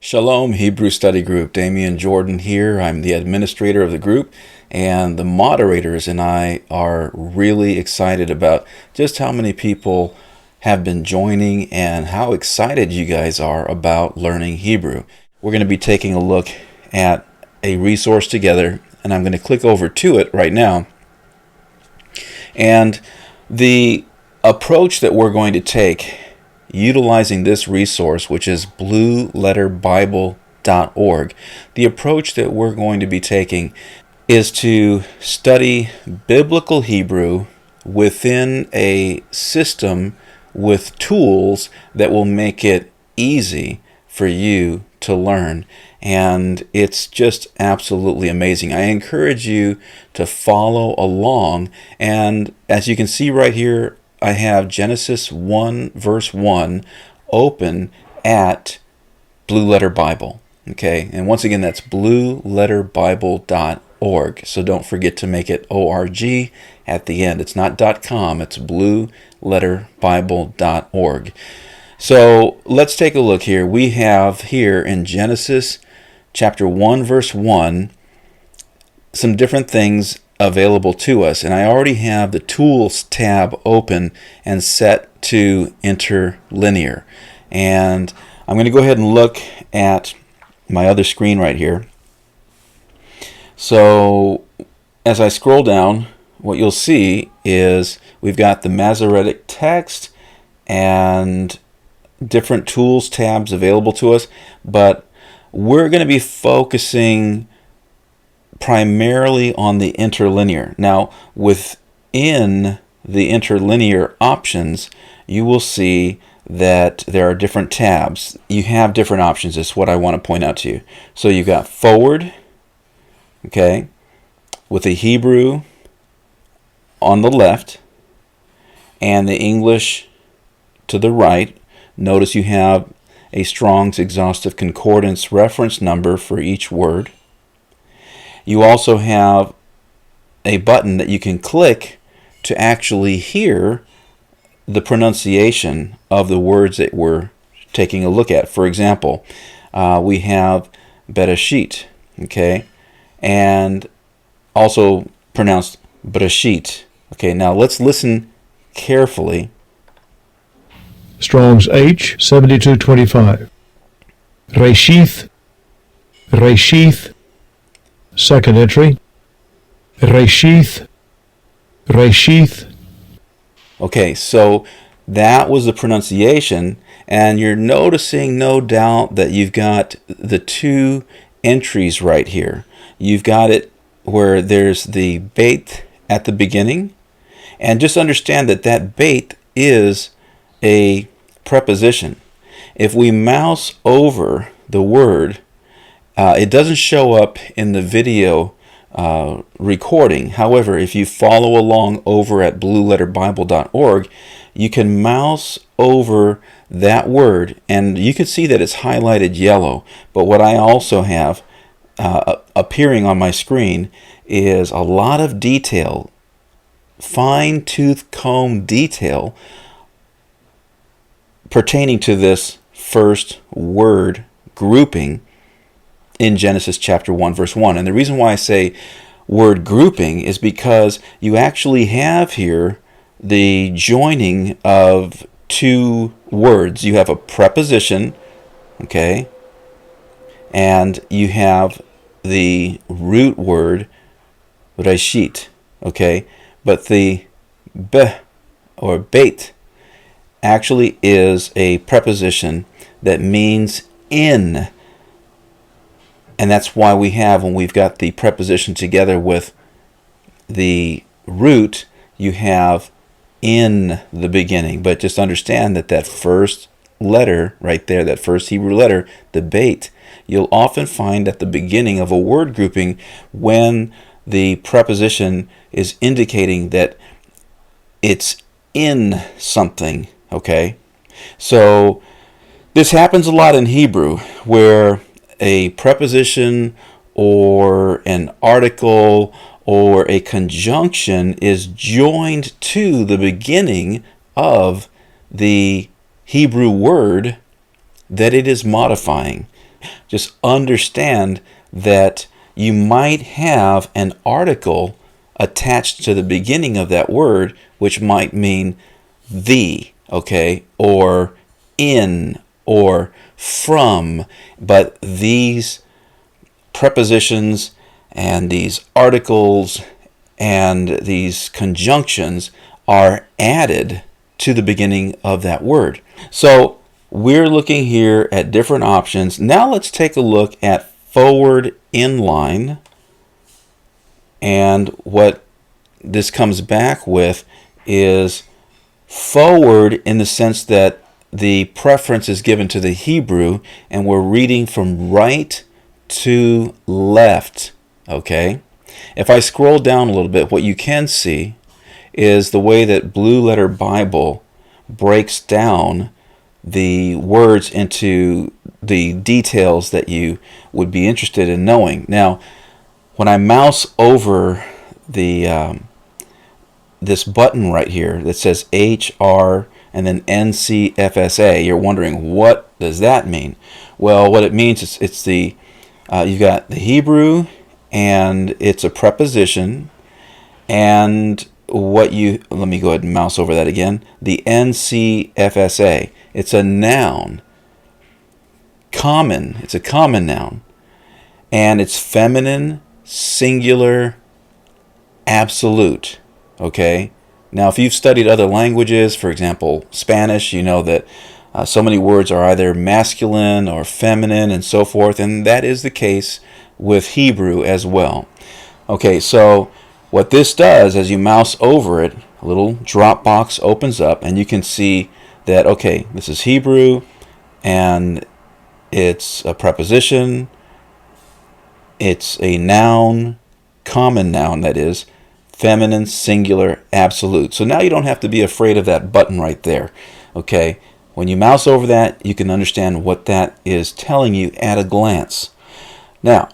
Shalom Hebrew Study Group. Damian Jordan here. I'm the administrator of the group, and the moderators and I are really excited about just how many people have been joining and how excited you guys are about learning Hebrew. We're going to be taking a look at a resource together, and I'm going to click over to it right now. And the approach that we're going to take utilizing this resource, which is blueletterbible.org, the approach that we're going to be taking is to study biblical Hebrew within a system with tools that will make it easy for you to learn. And it's just absolutely amazing. I encourage you to follow along. And as you can see right here, I have Genesis 1 verse 1 open at Blue Letter Bible. Okay, and once again, that's blueletterbible.org. So don't forget to make it .org at the end. It's not .com, it's blueletterbible.org. So let's take a look here. We have here in Genesis chapter 1 verse 1 some different things available to us, and I already have the Tools tab open and set to interlinear. And I'm going to go ahead and look at my other screen right here. So as I scroll down, what you'll see is we've got the Masoretic text and different Tools tabs available to us, but we're going to be focusing primarily on the interlinear. Now, within the interlinear options, you will see that there are different tabs. You have different options, is what I want to point out to you. So you've got forward, okay, with the Hebrew on the left and the English to the right. Notice you have a Strong's Exhaustive Concordance reference number for each word. You also have a button that you can click to actually hear the pronunciation of the words that we're taking a look at. For example, we have Bereshit, okay, and also pronounced Bereshit. Okay, now let's listen carefully. Strong's H 7225. Reshith, Reshith. Second entry, Reshith, Reshith. Okay, so that was the pronunciation, and you're noticing, no doubt, that you've got the two entries right here. You've got it where there's the beit at the beginning, and just understand that that beit is a preposition. If we mouse over the word, it doesn't show up in the video recording. However, if you follow along over at blueletterbible.org, you can mouse over that word, and you can see that it's highlighted yellow. But what I also have appearing on my screen is a lot of detail, fine-tooth comb detail pertaining to this first word grouping in Genesis chapter 1 verse 1. And the reason why I say word grouping is because you actually have here the joining of two words. You have a preposition, okay, and you have the root word reshit, okay, but the b or beit actually is a preposition that means in. And that's why we have, when we've got the preposition together with the root, you have in the beginning. But just understand that that first letter right there, that first Hebrew letter, the beit, you'll often find at the beginning of a word grouping when the preposition is indicating that it's in something, okay? So this happens a lot in Hebrew, where a preposition or an article or a conjunction is joined to the beginning of the Hebrew word that it is modifying. just understand that you might have an article attached to the beginning of that word, which might mean the, okay, or in, or from, but these prepositions and these articles and these conjunctions are added to the beginning of that word. So we're looking here at different options. Now let's take a look at forward inline, and what this comes back with is forward in the sense that the preference is given to the Hebrew, and we're reading from right to left, okay? If I scroll down a little bit, what you can see is the way that Blue Letter Bible breaks down the words into the details that you would be interested in knowing. Now, when I mouse over the this button right here that says HR and then NCFSA, you're wondering, what does that mean? Well, what it means is it's the you've got the Hebrew, and it's a preposition, and let me go ahead and mouse over that again. The NCFSA, it's a noun, common. It's a common noun, and it's feminine, singular, absolute. Okay. Now, if you've studied other languages, for example, Spanish, you know that so many words are either masculine or feminine and so forth, and that is the case with Hebrew as well. Okay, so what this does, as you mouse over it, a little drop box opens up, and you can see that, okay, this is Hebrew, and it's a preposition, it's a noun, common noun that is, feminine, singular, absolute. So now you don't have to be afraid of that button right there. Okay, when you mouse over that, you can understand what that is telling you at a glance. Now,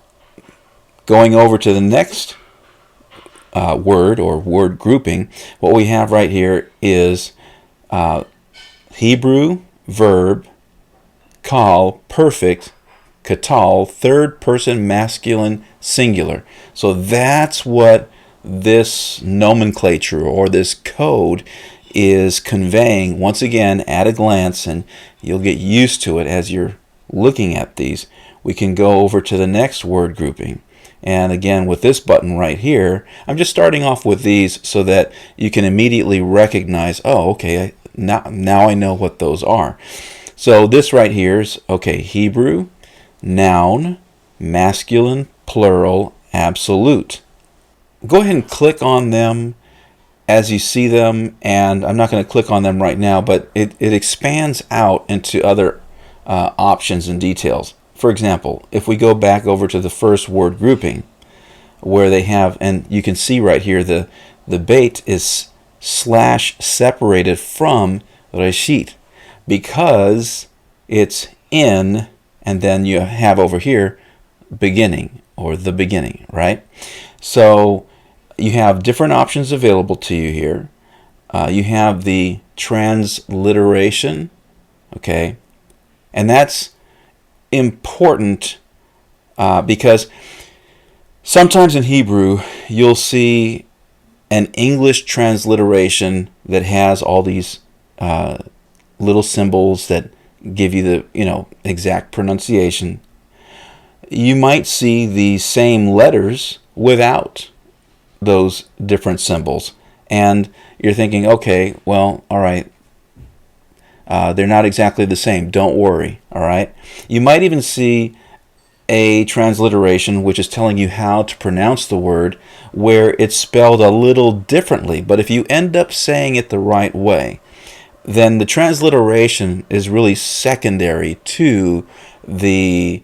going over to the next word or word grouping, what we have right here is Hebrew verb, kal, perfect, katal, third person masculine singular. So that's what this nomenclature or this code is conveying once again at a glance, and you'll get used to it as you're looking at these. We can go over to the next word grouping, and again with this button right here, I'm just starting off with these so that you can immediately recognize, oh, okay, now I know what those are. So this right here is, okay, Hebrew, noun, masculine, plural, absolute. Go ahead and click on them as you see them, and I'm not going to click on them right now, but it expands out into other options and details. For example, if we go back over to the first word grouping, where they have, and you can see right here, the bait is slash separated from reshit, because it's in, and then you have over here beginning, or the beginning, right? So you have different options available to you here. You have the transliteration, okay, and that's important because sometimes in Hebrew you'll see an English transliteration that has all these little symbols that give you the exact pronunciation. You might see the same letters without those different symbols, and you're thinking, okay, well, all right, they're not exactly the same, don't worry. All right, you might even see a transliteration which is telling you how to pronounce the word where it's spelled a little differently, but if you end up saying it the right way, then the transliteration is really secondary to the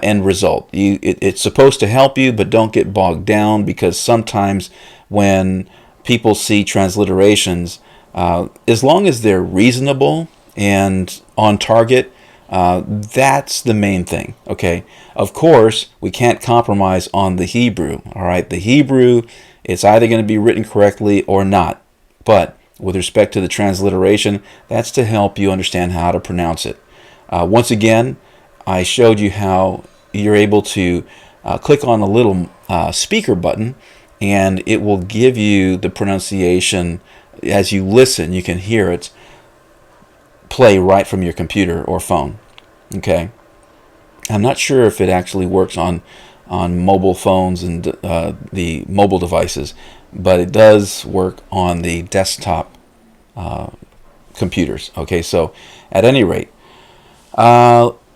end result. It's supposed to help you, but don't get bogged down, because sometimes when people see transliterations, as long as they're reasonable and on target, that's the main thing. Okay, of course we can't compromise on the Hebrew. All right, the Hebrew, it's either going to be written correctly or not, but with respect to the transliteration, that's to help you understand how to pronounce it. Once again, I showed you how you're able to click on the little speaker button, and it will give you the pronunciation. As you listen, you can hear it play right from your computer or phone. Okay, I'm not sure if it actually works on mobile phones and the mobile devices, but it does work on the desktop computers. Okay, so at any rate,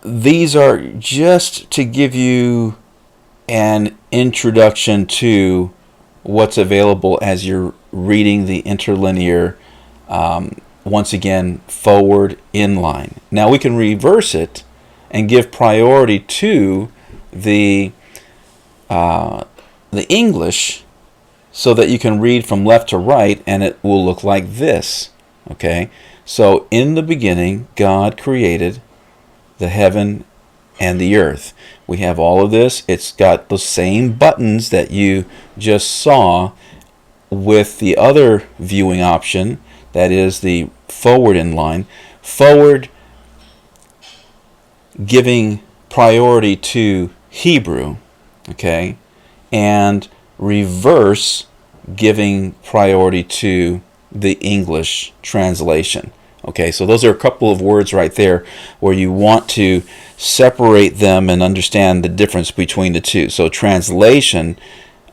these are just to give you an introduction to what's available as you're reading the interlinear, once again, forward inline. Now we can reverse it and give priority to the English, so that you can read from left to right, and it will look like this. Okay, so in the beginning, God created the heaven and the earth. We have all of this. It's got the same buttons that you just saw with the other viewing option, that is the forward inline. Forward giving priority to Hebrew, okay, and reverse giving priority to the English translation. Okay, so those are a couple of words right there where you want to separate them and understand the difference between the two. So translation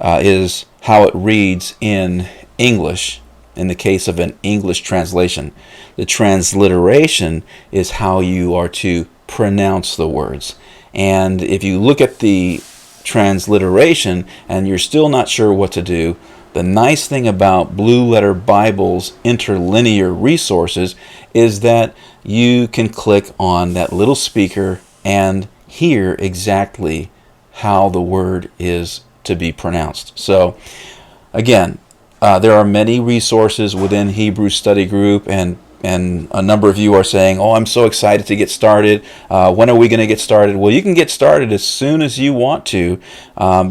is how it reads in English, in the case of an English translation. The transliteration is how you are to pronounce the words. And if you look at the transliteration and you're still not sure what to do, the nice thing about Blue Letter Bible's interlinear resources is that you can click on that little speaker and hear exactly how the word is to be pronounced. So again, there are many resources within Hebrew Study Group, and a number of you are saying, oh, I'm so excited to get started. When are we going to get started? Well, you can get started as soon as you want to,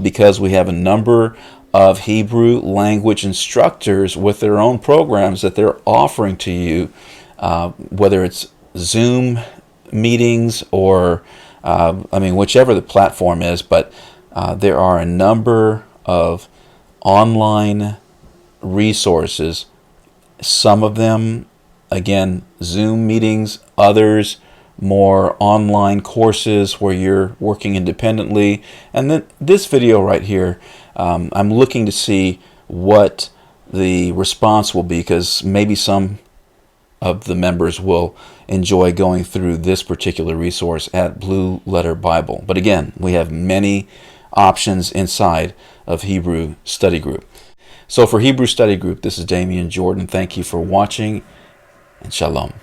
because we have a number of Hebrew language instructors with their own programs that they're offering to you, whether it's Zoom meetings or, whichever the platform is, but there are a number of online resources. Some of them, again, Zoom meetings, others more online courses where you're working independently. And then this video right here, I'm looking to see what the response will be, because maybe some of the members will enjoy going through this particular resource at Blue Letter Bible. But again, we have many options inside of Hebrew Study Group. So for Hebrew Study Group, this is Damian Jordan. Thank you for watching, and shalom.